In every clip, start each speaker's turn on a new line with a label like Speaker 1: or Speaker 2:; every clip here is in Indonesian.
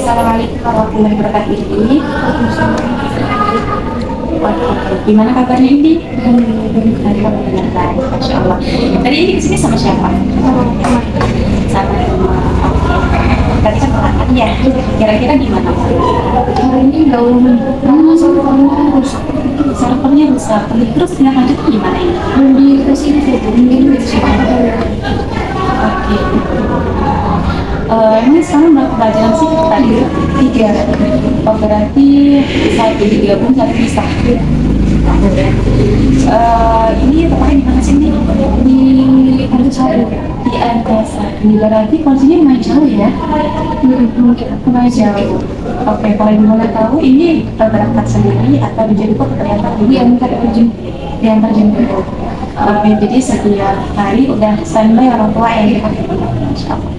Speaker 1: Assalamualaikum warahmatullahi wabarakatuh. Gimana kabarnya ini? Alhamdulillah baik, Masya Allah. Tadi ini kesini sama siapa? Sama teman. Oke. Tadi kan berangkat ya. Kira-kira gimana?
Speaker 2: Hari ini nggak umum.
Speaker 1: Sarapannya rusak. Terus tindak lanjut gimana ini?
Speaker 2: Di kesini mungkin besok
Speaker 1: Oke. Ini sekarang berapa pelajaran sih tadi? 3. Oh, berarti satu digabung satu bisa. Ini tempatnya di mana sih nih?
Speaker 2: di Antasari.
Speaker 1: Di Antasari. Berarti kondisinya lumayan jauh ya?
Speaker 2: Mungkin
Speaker 1: Lumayan jauh. Oke, kalau ibu boleh tahu ini berangkat sendiri atau dijemput ternyata
Speaker 2: di antar ujung.
Speaker 1: diantar jemput. Oke, jadi setiap hari udah standby orang tua yang dipakai. Masya Allah.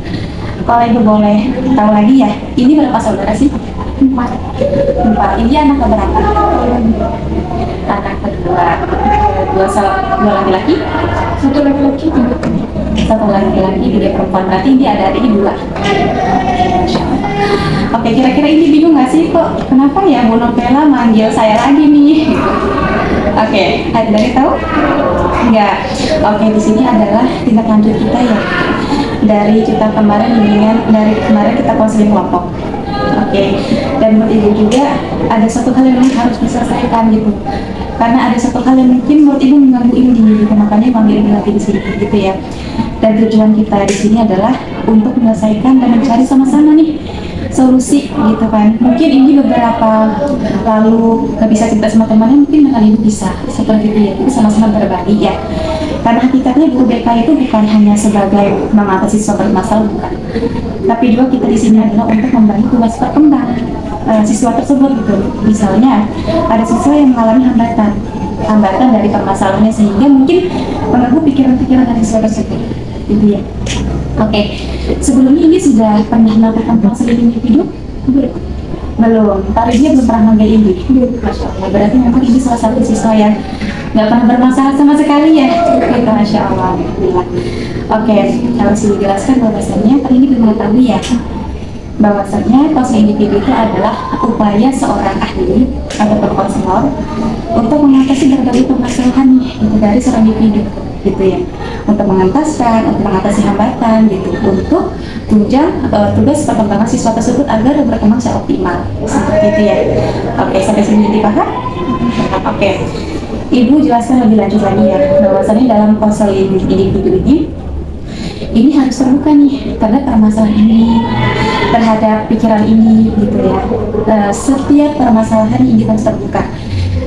Speaker 1: Kalau ibu boleh tahu lagi ya, ini berapa saudara sih? 4. Ini anak keberapa? Anak kedua. Dua laki-laki?
Speaker 2: Satu laki-laki, 3
Speaker 1: Satu laki-laki, 3 perempuan. Berarti ini ada adiknya 2. Masya Allah. Oke, kira-kira ini bingung nggak sih kok kenapa ya Bu Novela manggil saya lagi nih? Oke, ada dari tahu? Enggak. Oke, di sini adalah tindak lanjut kita ya. Dari kita kemarin dari kemarin kita konseling kelompok. Oke. Dan menurut ibu juga ada satu hal yang harus diselesaikan gitu. Karena ada satu hal yang mungkin menurut ibu mengganggu Indi, gitu. Makanya manggil Indi lagi di sini gitu ya. Dan tujuan kita di sini adalah untuk menyelesaikan dan mencari sama-sama nih solusi gitu kan. Mungkin ini beberapa lalu nggak bisa cerita sama temannya, mungkin dengan ibu bisa seperti itu ya. Kita sama-sama berbagi ya. Karena hakikatnya guru BK itu bukan hanya sebagai mengatasi siswa bermasalah, bukan. Tapi juga kita di sini adalah untuk membantu siswa berkembang siswa tersebut gitu. Misalnya ada siswa yang mengalami hambatan dari permasalahannya sehingga mungkin mengganggu pikiran-pikiran dari siswa tersebut. Gitu ya. Oke, sebelumnya ini sudah pernah melakukan konseling individu? Belum. Tarinya belum pernah manggil ibu. Masya Allah. Berarti memang ini salah satu siswa yang nggak pernah bermasalah sama sekali ya. Gitu, Masya Allah. Alhamdulillah. Oke, harus dijelaskan bahwasannya tadi ini mengetahui ya bahwasannya konseling individu itu adalah upaya seorang ahli atau konselor untuk mengatasi berbagai permasalahan gitu, dari seorang individu gitu ya, untuk mengatasi hambatan gitu, untuk tunjang tugas perkembangan siswa tersebut agar berkembang secara optimal seperti itu ya. Oke, sampai sini dipaham? Oke, ibu jelaskan lebih lanjut lagi ya bahwasannya dalam konseling individu ini harus terbuka nih terhadap permasalahan ini, terhadap pikiran ini gitu ya. Setiap permasalahan ini harus terbuka.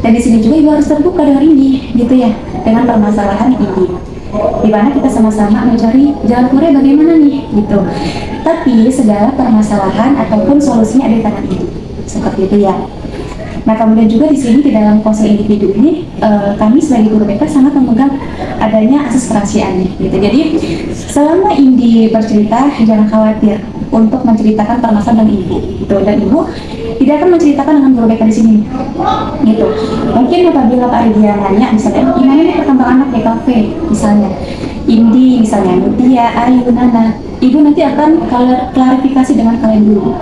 Speaker 1: Dan di sini juga ibu harus terbuka dengan ini gitu ya, dengan permasalahan ini. Di mana kita sama-sama mencari jalan keluarnya bagaimana nih gitu. Tapi segala permasalahan ataupun solusinya ada di tangan ibu. Seperti itu ya. Nah, kemudian juga di sini di dalam konseling individu ini kami sebagai guru BK sangat memegang adanya asas kerahasiaannya gitu. Jadi selama Indi bercerita jangan khawatir untuk menceritakan permasalahan dengan ibu gitu, dan ibu tidak akan menceritakan dengan guru BK di sini gitu. Mungkin apabila Pak Ridwan nanya misalnya gimana nih perkembangan anak di kafe misalnya Indi misalnya Mutia, Ayu, Nana, ibu nanti akan klarifikasi dengan kalian dulu.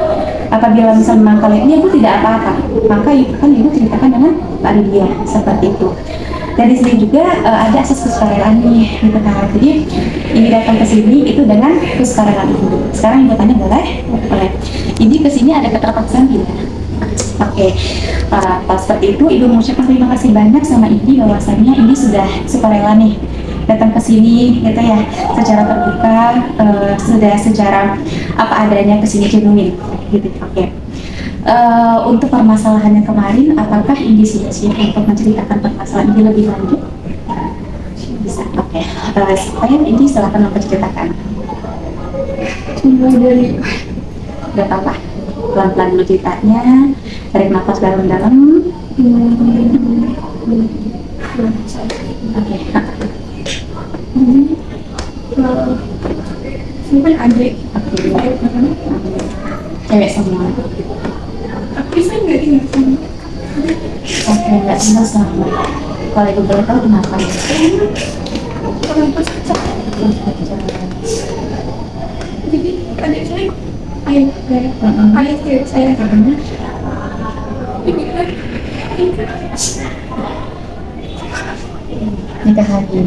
Speaker 1: Apabila misalnya memang kalian ini ibu tidak apa-apa, maka ibu ceritakan dengan Pak Ridwan seperti itu. Dan di sini juga ada asas kesukarelaan nih gitu kan. Jadi ini datang ke sini itu dengan kesukarelaan ibu. Sekarang ibu tanya boleh? Boleh. Ini ke sini ada keterpaksaan tidak? Oke, seperti itu ibu mengucapkan terima kasih banyak sama Indi bahwasannya ini sudah sukarela nih datang ke sini gitu ya, secara terbuka, sudah secara apa adanya ke sini genuine gitu. Oke. Untuk permasalahannya kemarin, apakah Indi sudah siap untuk menceritakan permasalahan ini lebih lanjut? Bisa, oke. Saya Indi silakan menceritakan.
Speaker 2: Mulai dari
Speaker 1: Gak apa-apa, pelan-pelan dulu ceritanya, tarik nafas dalam-dalam. Oke.
Speaker 2: mungkin adik.
Speaker 1: Cewek semua.
Speaker 2: Tapi saya nggak ingat sama.
Speaker 1: Oke, nggak tinggal sama. Kalau ibu boleh tahu kenapa?
Speaker 2: Orang pas pecah. Jadi adik saya ayah saya. Ayah tiri saya. Ini kan
Speaker 1: Nikah lagi.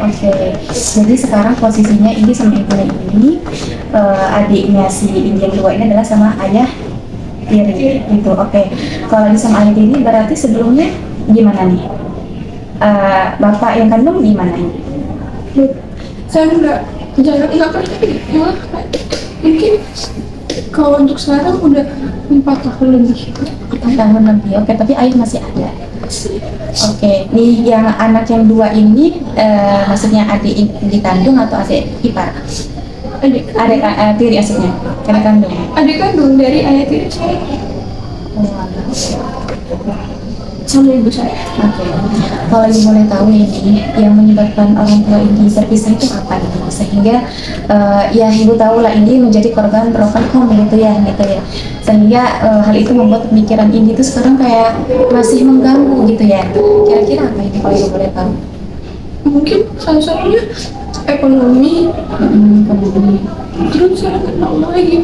Speaker 1: Oke. Jadi sekarang posisinya ini sama ibunya ini, adiknya si Indi yang kedua ini adalah sama ayah tiri gitu. Oke. Kalau ini sama ayah tiri berarti sebelumnya gimana nih? Bapak yang kandung gimana nih?
Speaker 2: saya nggak pernah ya, mungkin kalau untuk sekarang udah 4 tahun lebih.
Speaker 1: 4 tahun lebih. Oke, tapi ayah masih ada. Oke, nih yang anak yang dua ini maksudnya adik dikandung atau adik ipar?
Speaker 2: Adik
Speaker 1: Tiri aslinya, adik kandung.
Speaker 2: adik kandung dari ayah tiri saya sama ibu saya.
Speaker 1: Oke, kalau ibu boleh tahu ini yang menyebabkan orang tua ini berpisah itu apa nih? Sehingga ya ibu tahu lah ini menjadi korban broken home gitu ya, sehingga hal itu membuat pemikiran ini tuh sekarang kayak masih mengganggu gitu ya. Kira-kira apa ini kalau ibu boleh tahu?
Speaker 2: Mungkin salah satunya ekonomi.
Speaker 1: Kemudian
Speaker 2: Terus saya kenal lagi,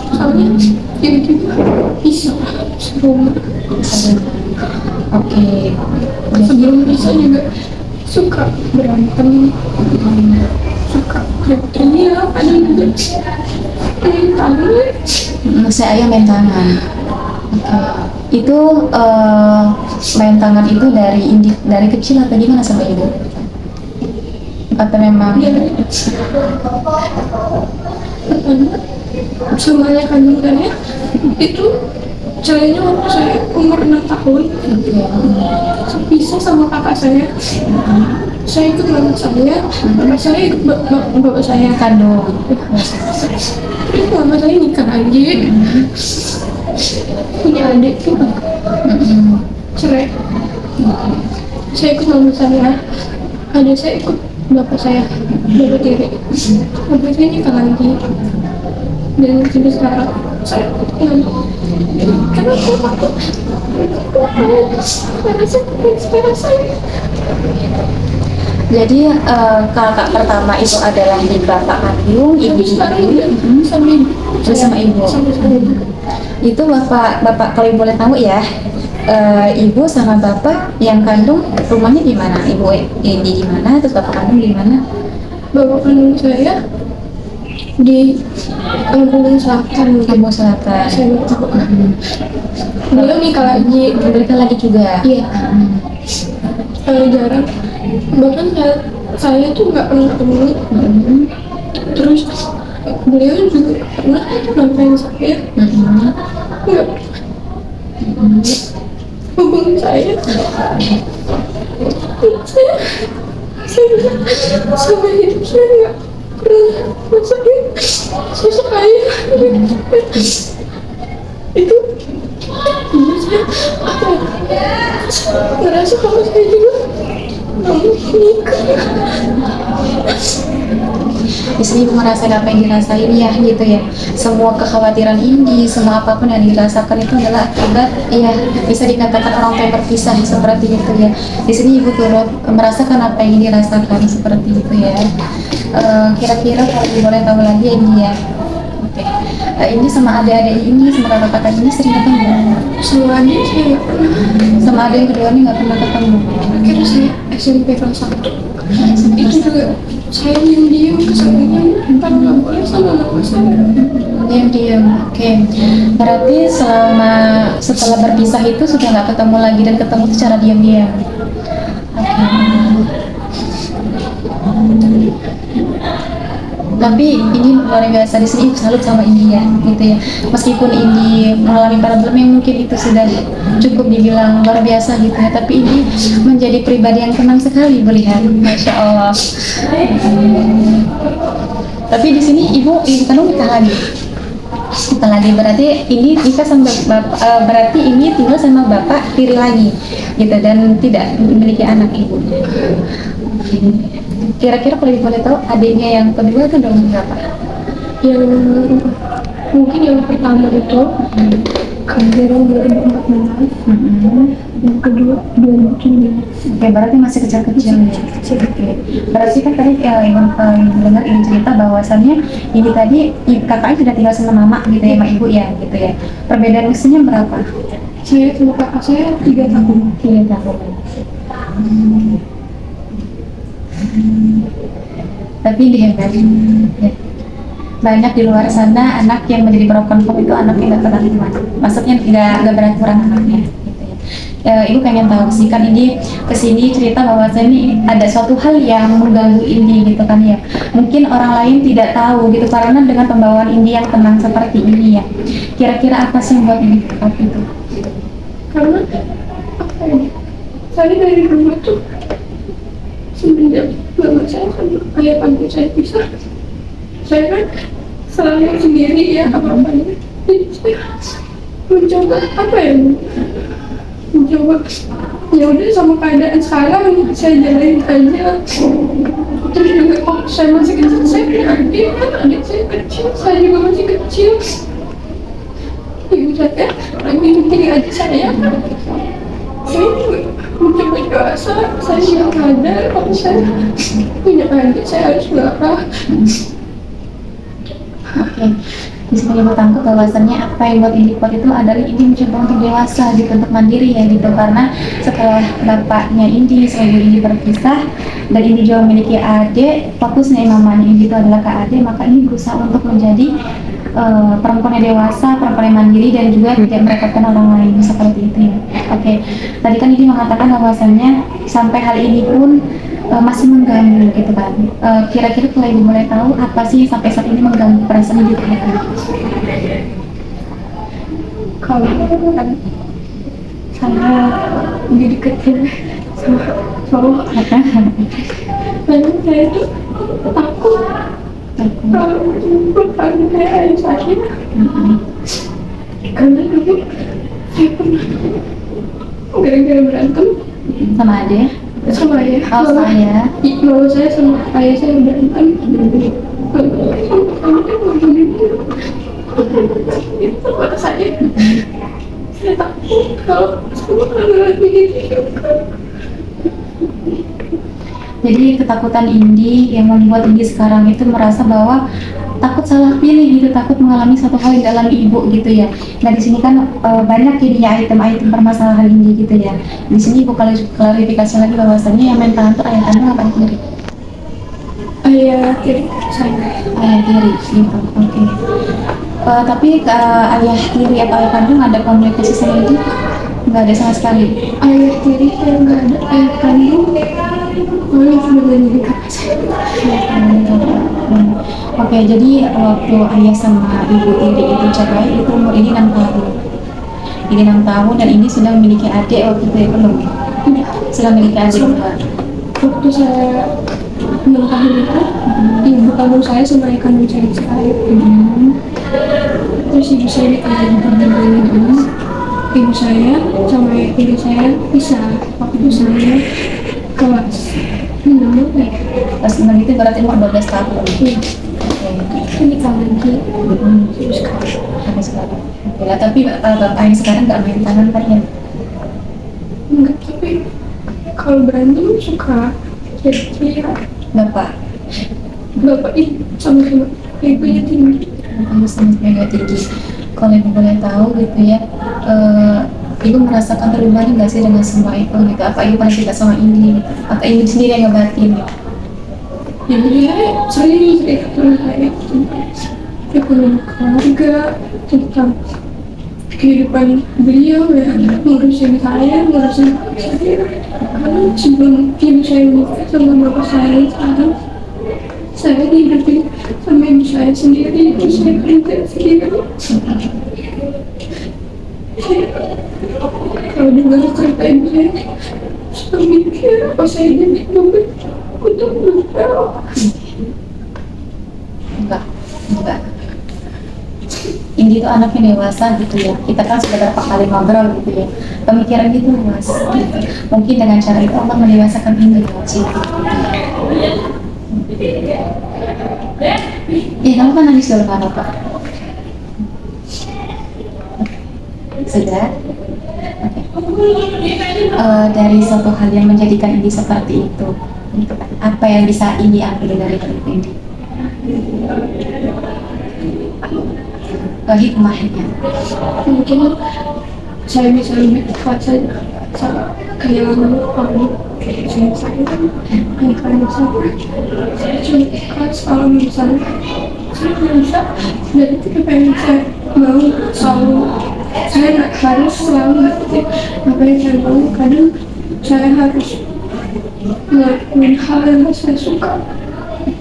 Speaker 2: soalnya tiba-tiba bisa serumah.
Speaker 1: Oke,
Speaker 2: Sebelum bisa juga suka berantem, suka teriak, ada juga tangan.
Speaker 1: saya ayah main tangan. Oke, itu main tangan itu dari kecil atau gimana sampai ibu? Atau memang?
Speaker 2: Pertama, semuanya kandung saya itu caranya waktu saya umur 6 tahun bisa sama kakak saya. Saya ikut mama saya, kakak saya ikut bapak saya
Speaker 1: Kandung.
Speaker 2: terus mama saya nikah lagi, punya adik juga cerai. Saya ikut mama saya, adik saya ikut bapak saya, bapak tiri. Bapak saya nikah lagi dan sampai sekarang saya karena aku takut karena saya.
Speaker 1: Jadi kakak pertama itu adalah di bapak kandung, ibu sama ibu. Itu bapak kalau ibu boleh tahu ya, ibu sama bapak yang kandung rumahnya di mana? Ibu di mana? Terus bapak kandung di mana?
Speaker 2: Bapak kandung saya di Kampung Selatan.
Speaker 1: Kampung Selatan.
Speaker 2: Saya tahu. Beliau nikah lagi.
Speaker 1: Mereka lagi juga.
Speaker 2: Iya. Jarang. Bahkan saya tuh nggak pernah ketemu. Terus beliau juga pernah nonton saya. Nggak hubungi saya. Saya sama hidup saya nggak pernah merasakan sosok ayah. Itu saya ngerasa kalau saya juga nggak mau nikah.
Speaker 1: Di sini ibu merasakan apa yang dirasain ya gitu ya. Semua kekhawatiran ini, semua apapun yang dirasakan itu adalah akibat ya bisa dikatakan orang tua yang berpisah seperti itu ya. Di sini ibu turut merasakan apa yang dirasakan seperti itu ya. Kira-kira kalau ibu boleh tahu lagi ini ya. Oke. Ini sama adik-adik ini, sama kakak-kakak ini sering ketemu.
Speaker 2: Sama adik saya nggak pernah.
Speaker 1: Sama adik yang kedua ini nggak pernah ketemu.
Speaker 2: Akhirnya saya SMP kelas 1. Itu juga saya diam-diam kesannya tanpa nggak boleh sama mama saya.
Speaker 1: Diam-diam. Oke. Berarti setelah berpisah itu sudah nggak ketemu lagi dan ketemu secara diam-diam. Oke. Tapi ini luar biasa, di sini salut sama India gitu ya. Meskipun ini mengalami problem yang mungkin itu sudah cukup dibilang luar biasa gitu ya, tapi ini menjadi pribadi yang tenang sekali melihat, masya Allah. Tapi di sini ibu kandung nikah lagi. Berarti ini nikah sama berarti ini tinggal sama bapak tiri lagi gitu dan tidak memiliki anak ibu. Kira-kira kalau ibu boleh tahu adiknya yang kedua itu udah umur berapa?
Speaker 2: Yang mungkin yang pertama itu kelahiran 2014, yang kedua 2017.
Speaker 1: Oke, berarti masih kecil-kecil ya. Oke. Berarti kan tadi dengar ibu cerita bahwasannya ini tadi kakaknya sudah tinggal sama mama gitu ya, sama ibu ya gitu ya. Perbedaan usianya berapa?
Speaker 2: Saya sama kakak saya 3 tahun.
Speaker 1: 3 tahun. Tapi dia hebat. Ya. Banyak di luar sana anak yang menjadi broken home itu anak yang nggak pernah kuat. Maksudnya nggak pernah kurang anaknya. Gitu ya. Ibu pengen tahu sih kan ini kesini cerita bahwa ini ada suatu hal yang mengganggu ini gitu kan ya. Mungkin orang lain tidak tahu gitu karena dengan pembawaan ini yang tenang seperti ini ya. Kira-kira apa sih yang buat ini kuat itu?
Speaker 2: Karena apa ya? Saya dari dulu tuh semenjak bapak saya sama ayah kandung saya pisah, saya kan selalu sendiri ya apa-apanya. Jadi saya mencoba apa ya? Mencoba ya udah sama keadaan sekarang saya jalanin aja. Terus juga waktu saya masih kecil saya punya adik kan, adik saya kecil, saya juga masih kecil. Ibu saya lagi mikirin adik saya. Saya juga mencoba dewasa, saya sudah sadar kalau saya punya adik, saya harus marah.
Speaker 1: Oke, di sini ibu tangkap bahwasannya apa yang buat ini kuat itu adalah ini mencoba untuk dewasa gitu, untuk mandiri ya gitu, karena setelah bapaknya Indi sama ibu Indi berpisah dan Indi juga memiliki adik, fokusnya mamanya Indi itu adalah ke adik, maka ini berusaha untuk menjadi perempuan yang dewasa, perempuan yang mandiri dan juga tidak merepotkan orang lain seperti itu ya. Oke, tadi kan Indi mengatakan bahwasannya sampai hal ini pun masih mengganggu gitu kan. Kira-kira kalau ibu boleh tahu apa sih sampai saat ini mengganggu perasaan ibu kan?
Speaker 2: Kalau kan saya dideketin sama cowok, dan saya tuh takut kalau bukan kayak ayah saya. Karena dulu saya pernah gara-gara berantem
Speaker 1: Sama adik?
Speaker 2: sama ayah.
Speaker 1: Oh, sama ayah.
Speaker 2: Mama saya sama ayah saya berantem. Itu pada saya takut kalau semua orang begitu.
Speaker 1: Jadi ketakutan Indi yang membuat Indi sekarang itu merasa bahwa takut salah pilih gitu, takut mengalami satu hal yang dialami ibu gitu ya. Nah di sini kan banyak jadinya item-item permasalahan Indi gitu ya. Di sini ibu klarifikasi lagi bahwasannya yang main tangan tuh ayah kandung apa ayah tiri?
Speaker 2: Ayah tiri saya.
Speaker 1: Ayah tiri, gitu. Oke. Tapi ayah tiri atau ayah kandung ada komunikasi sama Indi? Nggak ada sama sekali.
Speaker 2: Ayah tiri saya nggak ada, ayah kandung boleh sudah menjadi kakak saya.
Speaker 1: Oke, jadi waktu ayah sama ibu tiri itu cerai itu umur ini 6 tahun. Ini 6 tahun dan ini sudah memiliki adik waktu itu ya, belum? Sudah memiliki adik juga.
Speaker 2: Waktu saya 6 tahun itu, ibu kandung saya sama ayah kandung saya cerai. Terus ibu saya ditinggal dulu. Ibu saya sama ayah tiri saya pisah waktu saya kelas 6 ya.
Speaker 1: Pas 6 itu berarti umur 12 tahun.
Speaker 2: Iya. Ini kangen lagi.
Speaker 1: Sampai sekarang. Oke lah, tapi bapak yang sekarang nggak main tangan kan ya?
Speaker 2: Enggak, tapi kalau berantem suka jadi
Speaker 1: Bapak
Speaker 2: ibu sama ibunya tinggi.
Speaker 1: Ibu sama mega tinggi. Kalau ibu boleh tahu gitu ya, ibu merasakan terbebani nggak sih dengan semua itu gitu? Apa ibu pernah cerita sama ini? Atau ibu sendiri yang ngebatin?
Speaker 2: Ibu dia sering cerita sama saya tentang keluarga, tentang kehidupan beliau ya, ngurusin saya, ngurusin saya. Karena sebelum ibu saya menikah sama bapak saya sekarang, saya dihidupin sama ibu saya sendiri, terus saya kerja sendiri. Kalau dengar cerita ibu saya mikir apa saya jadi dompet untuk berdoa.
Speaker 1: Enggak. Indi itu anaknya dewasa gitu ya. Kita kan sudah berapa kali ngobrol gitu ya. Pemikiran itu luas. Gitu. Mungkin dengan cara itu Allah mendewasakan Indi sih. Kamu kan nangis dulu kan apa? Sudah. Dari suatu hal yang menjadikan Indi seperti itu, gitu kan. Apa yang bisa Indi ambil dari hidup Indi? Hikmahnya.
Speaker 2: Mungkin saya bisa lebih dekat saja kehilangan kamu. Saya kan ayah saya cuma ikhlas kalau misalnya saya bisa dan itu pengen saya mau selalu, saya nggak harus selalu ngerti apa yang saya mau. Kadang saya harus ngelakuin hal yang saya suka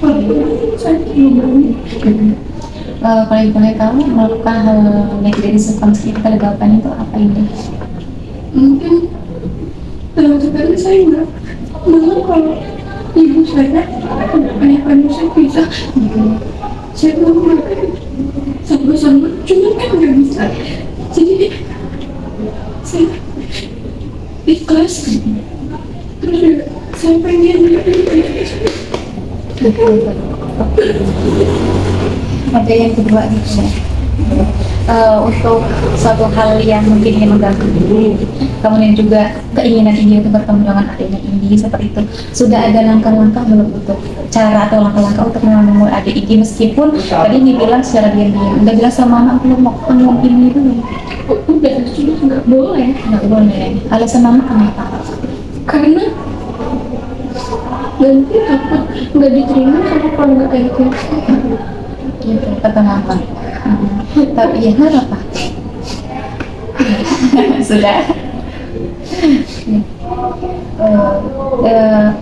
Speaker 2: walaupun saya tidak mau.
Speaker 1: Kalau boleh tahu melakukan hal yang tidak disuka meski kita legapan itu apa ini?
Speaker 2: Mungkin dalam sekali saya nggak mau kalau ibu saya ayah kandung saya bisa, saya mau makan sama-sama, cuma kan nggak bisa, jadi saya ikhlas. Terus juga saya pengen
Speaker 1: Ada yang kedua gitu ya. Untuk suatu hal yang mungkin ingin mengganggu Indi, kemudian juga keinginan Indi untuk bertemu dengan adiknya Indi seperti itu, sudah ada langkah-langkah belum untuk cara atau langkah-langkah untuk menemui adik Indi, meskipun tadi Indi bilang secara diam-diam, udah bilang sama mama belum mau ketemu Indi dulu?
Speaker 2: udah cuma nggak boleh.
Speaker 1: Alasan mama kenapa?
Speaker 2: Karena nanti takut nggak diterima sama keluarga ayah saya.
Speaker 1: Gitu kata mama. Tapi ya nggak apa. Sudah.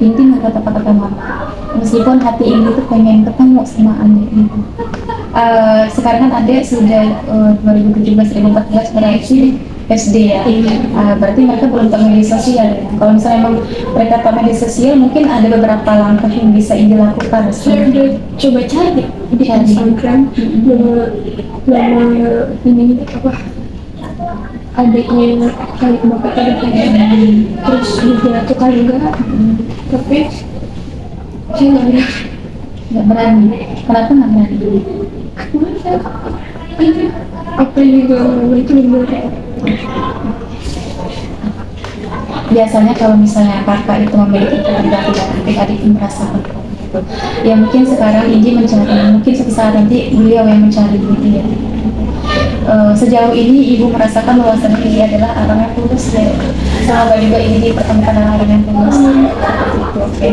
Speaker 1: Inti nggak kata mama, meskipun hati ini tuh pengen ketemu sama adik itu. Sekarang kan adik sudah 2017-2014 berarti SD ya. Berarti mereka belum tahu media sosial ya. Kalau misalnya emang mereka tahu media sosial, mungkin ada beberapa langkah yang bisa Indi lakukan.
Speaker 2: Saya udah coba cari di Instagram nama ini apa adiknya kali bapak adiknya, terus juga tukar juga, tapi saya
Speaker 1: nggak berani. Kenapa nggak berani?
Speaker 2: karena saya apa yang juga itu benar.
Speaker 1: Biasanya kalau misalnya kakak itu memiliki ketergantungan dan adik-adik merasakan itu, ya mungkin sekarang Indi mencari, mungkin suatu saat nanti beliau yang mencari gitu ya. Sejauh ini ibu merasakan bahwa Indi adalah orang yang tulus ya. Semoga juga Indi dipertemukan dengan orang yang tulus. Itu oke.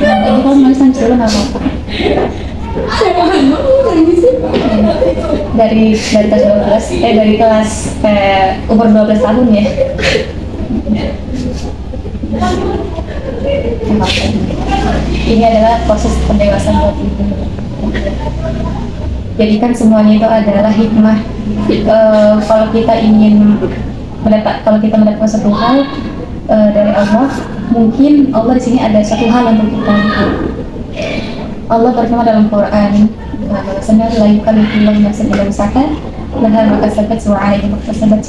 Speaker 1: Ini kalau nulisan dulu nggak apa-apa.
Speaker 2: Saya mau lagi sih.
Speaker 1: Dari kelas 12, dari kelas umur 12 tahun ya. Ini adalah proses pendewasaan buat ibu. Jadi kan semuanya itu adalah hikmah. Kalau kita mendapatkan satu hal dari Allah, mungkin Allah di sini ada satu hal untuk kita. Allah berfirman dalam Quran, bahwasanya la yukallifullahu nafsan illa wus'aha laha ma kasabat wa 'alaiha ma kasabat.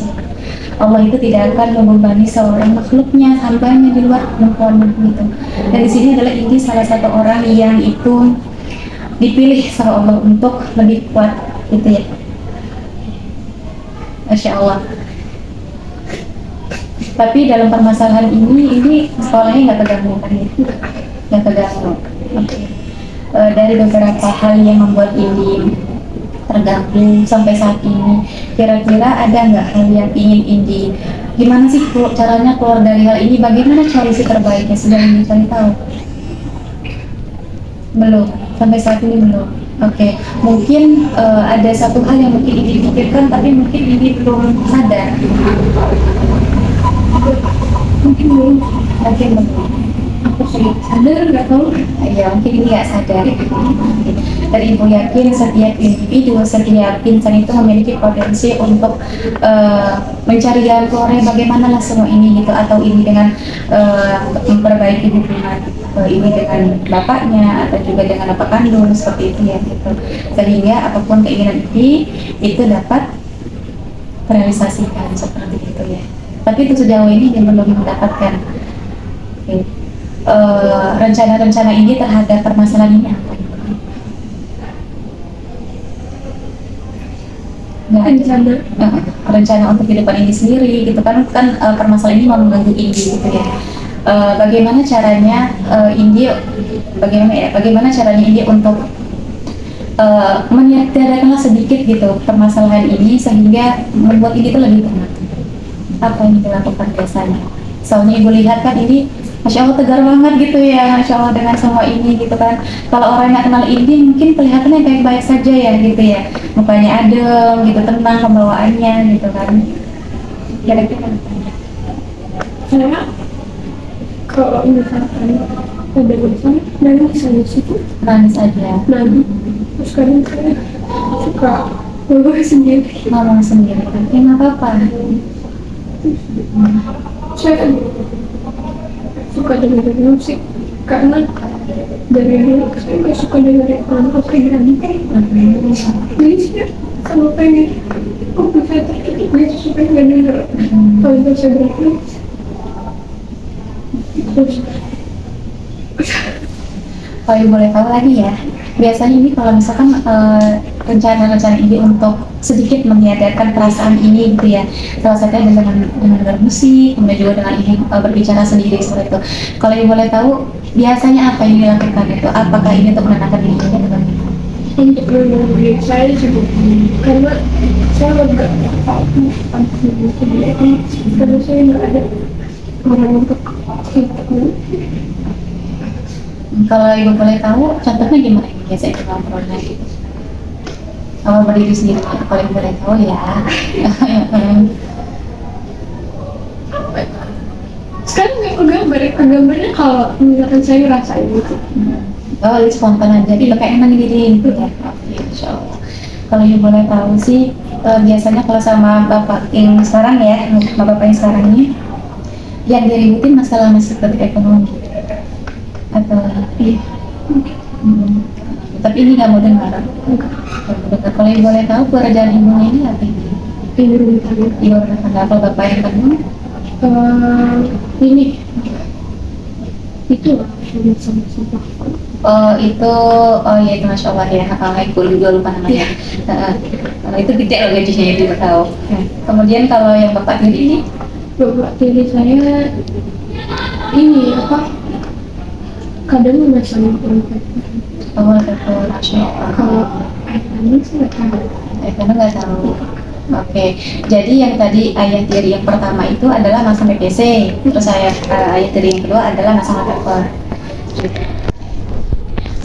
Speaker 1: Allah itu tidak akan membebani seorang makhluknya, hambanya di luar kemampuannya gitu. Dan di sini adalah Indi salah satu orang yang itu dipilih sama Allah untuk lebih kuat gitu ya. Masya Allah. Tapi dalam permasalahan ini sekolahnya nggak terganggu kan ya? Nggak terganggu. Okay. Dari beberapa hal yang membuat Indi terganggu sampai saat ini, kira-kira ada nggak hal yang ingin Indi, gimana sih caranya keluar dari hal ini, bagaimana solusi terbaiknya, sudah Indi cari tahu? Belum, sampai saat ini belum. Oke. Mungkin ada satu hal yang mungkin Indi pikirkan tapi mungkin Indi belum sadar. Mungkin belum. Aku sadar nggak tahu. Ya mungkin ini nggak sadar. Dan ibu yakin setiap individu, setiap insan itu memiliki potensi untuk mencari jalan keluarnya, bagaimana lah semua ini gitu, atau ini dengan memperbaiki hubungan ini dengan bapaknya atau juga dengan bapak kandung seperti itu ya gitu, sehingga apapun keinginan ini itu dapat terrealisasikan seperti itu ya. Tapi itu sejauh ini dia belum mendapatkan rencana-rencana ini terhadap permasalahan ini apa?
Speaker 2: rencana.
Speaker 1: Rencana untuk kehidupan ini sendiri gitu kan permasalahan ini mau mengganggu Indi gitu ya. Bagaimana caranya Indi bagaimana caranya Indi untuk menyederhanakanlah sedikit gitu permasalahan ini sehingga membuat Indi itu lebih tenang. Apa yang dilakukan biasanya? Soalnya ibu lihat kan ini Masya Allah tegar banget gitu ya, Masya Allah dengan semua ini gitu kan. Kalau orang yang kenal Indi mungkin kelihatannya baik-baik saja ya gitu ya, mukanya adem gitu, tenang pembawaannya gitu kan. Kira-kira
Speaker 2: Saya kalau misalkan ada masalah nangis aja sih,
Speaker 1: nangis aja,
Speaker 2: nangis. Terus kadang saya suka ngomong sendiri.
Speaker 1: ngomong sendiri kan, ya nggak apa-apa.
Speaker 2: Saya suka dengerin musik karena dari dulu saya nggak suka dengerin musik gini. Jadi saya kalau pengen aku bisa tertutup gitu supaya nggak denger kalau bisa berarti terus
Speaker 1: Kalau ibu boleh tahu lagi ya, biasanya ini kalau misalkan rencana-rencana ini untuk sedikit menyadarkan perasaan ini gitu ya, salah satunya dengan dengar musik, kemudian juga dengan ini berbicara sendiri seperti itu. Kalau ibu boleh tahu, biasanya apa yang dilakukan itu? Apakah ini untuk menenangkan diri ini atau bagaimana?
Speaker 2: untuk menurut saya juga karena saya nggak tahu karena saya nggak ada orang untuk itu.
Speaker 1: Kalau ibu boleh tahu, contohnya gimana ibu biasanya ngobrolnya gitu? Awal berdiri sendiri, kalau ibu boleh tahu ya.
Speaker 2: Sekarang nggak kegambarnya kalau misalkan saya ngerasain gitu.
Speaker 1: Oh, ini spontan aja gitu, kayak emang diri gitu ya. Oke, Insya Allah. Kalau ibu boleh tahu sih, biasanya kalau sama bapak yang sekarang ya, bapak yang sekarang ini, yang diributin masalah seperti ekonomi atau
Speaker 2: Iya.
Speaker 1: tapi ini nggak mau dengar. Kalau ibu boleh tahu pekerjaan ibunya ini apa ini?
Speaker 2: Ini rumah tangga.
Speaker 1: Ibu rumah tangga apa bapak yang kedua?
Speaker 2: Ini itu lah sama sampah.
Speaker 1: Oh itu, oh ya itu Masya Allah ya, ibu juga lupa namanya. Itu gede loh gajinya ya, ibu tahu. Kemudian kalau yang bapak tiri ini,
Speaker 2: Bapak tiri saya ini apa? Kadang masang perempuan.
Speaker 1: oh betul Masya Allah.
Speaker 2: Kalau ini sih nggak tahu.
Speaker 1: Karena nggak tahu. Oke, jadi yang tadi ayah tiri yang pertama itu adalah masang BPC, terus ayah tiri yang kedua adalah masang paper.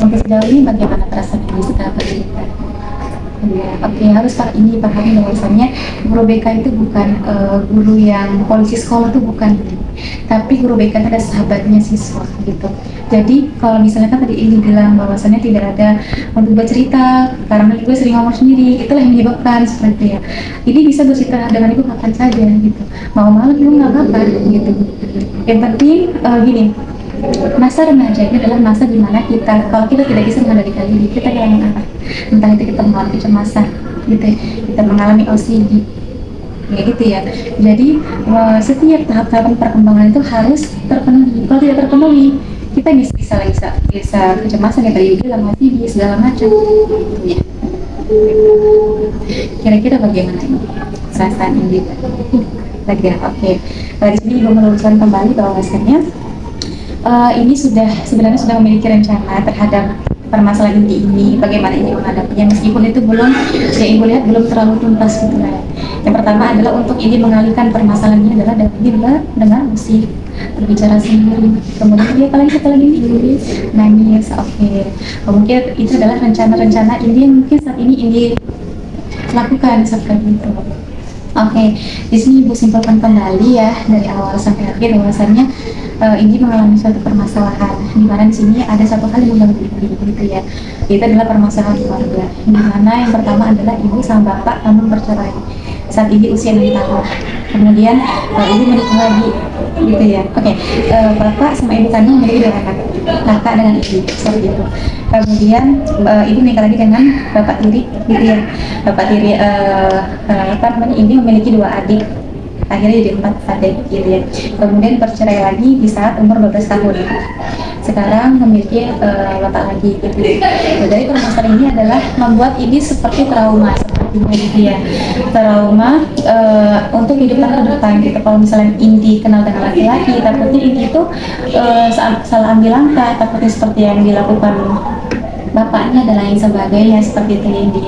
Speaker 1: Untuk sejauh ini bagaimana perasaan ibu setelah bercerita? Ya, oke, harus ini pahami bahwasannya guru BK itu bukan guru yang polisi sekolah itu bukan, tapi guru BK itu ada sahabatnya siswa gitu. Jadi kalau misalnya kan tadi ini bilang bahwasannya tidak ada untuk bercerita karena juga sering ngomong sendiri, itulah yang menyebabkan seperti ya. Ini bisa bercerita dengan ibu kapan saja gitu, mau malam ibu nggak apa-apa gitu. Yang penting gini, masa remaja ini adalah masa dimana kita, kalau kita tidak bisa mengendalikan diri, kita kehilangan arah. Entah itu kita mengalami kecemasan, gitu ya, kita mengalami OCD, ya gitu ya. Jadi setiap tahap-tahapan perkembangan itu harus terpenuhi. Kalau tidak terpenuhi, kita bisa kecemasan yang tadi bilang, OCD segala macam, gitu ya. Kira-kira bagaimana ini perasaan ini? Lagi ya, oke. Di sini ibu meluruskan kembali bahwasannya ini sebenarnya sudah memiliki rencana terhadap permasalahan ini, bagaimana ini menghadapinya, meskipun itu belum, yang ibu lihat belum terlalu tuntas gitu lah. Yang pertama adalah untuk ini mengalihkan permasalahannya adalah dengan musik, berbicara sendiri, kemudian dia apalagi satu lagi nih, nangis. Oke. Mungkin itu adalah rencana-rencana ini yang mungkin saat ini ini lakukan seperti itu. Oke, di sini ibu simpulkan kembali ya dari awal sampai akhir bahwasannya ini mengalami suatu permasalahan di mana di sini ada satu hal yang mengganggu ibu gitu ya. Itu adalah permasalahan keluarga. Di mana yang pertama adalah ibu sama bapak namun bercerai. Saat ini usia 6 tahun. Kemudian ibu menikah lagi gitu ya. Oke, bapak sama ibu kandung memiliki 2 anak, kakak dengan ibu seperti itu. Kemudian ibu menikah lagi dengan bapak tiri gitu ya. Bapak tiri ini memiliki 2 adik, akhirnya jadi 4 adik gitu ya. Kemudian bercerai lagi di saat umur 12 tahun. Sekarang memiliki bapak lagi gitu. Jadi permasalahan ini adalah membuat ini seperti trauma. ibu gitu ya, trauma untuk kehidupan ke depan gitu. Kalau misalnya Indi kenal dengan laki-laki, takutnya Indi itu salah ambil langkah, takutnya seperti yang dilakukan bapaknya dan lain sebagainya, seperti itu Indi.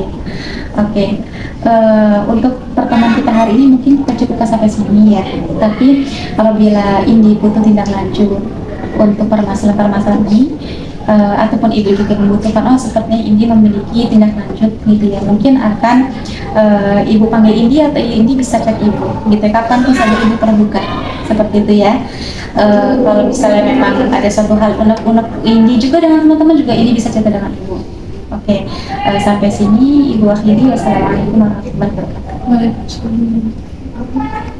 Speaker 1: Oke, untuk pertemuan kita hari ini mungkin kita cukupkan sampai sini ya. Tapi apabila Indi butuh tindak lanjut untuk permasalahan-permasalahan ini, ataupun ibu juga membutuhkan, oh sepertinya Indi memiliki tindak lanjut gitu ya, mungkin akan ibu panggil Indi atau Indi bisa cek ibu gitu ya, kapan pun saja ibu terbuka seperti itu ya. Kalau misalnya memang ada suatu hal unek-unek Indi juga dengan teman-teman juga, Indi bisa cerita dengan ibu. Oke, sampai sini ibu akhiri. Wassalamualaikum warahmatullahi wabarakatuh.
Speaker 2: Waalaikumsalam.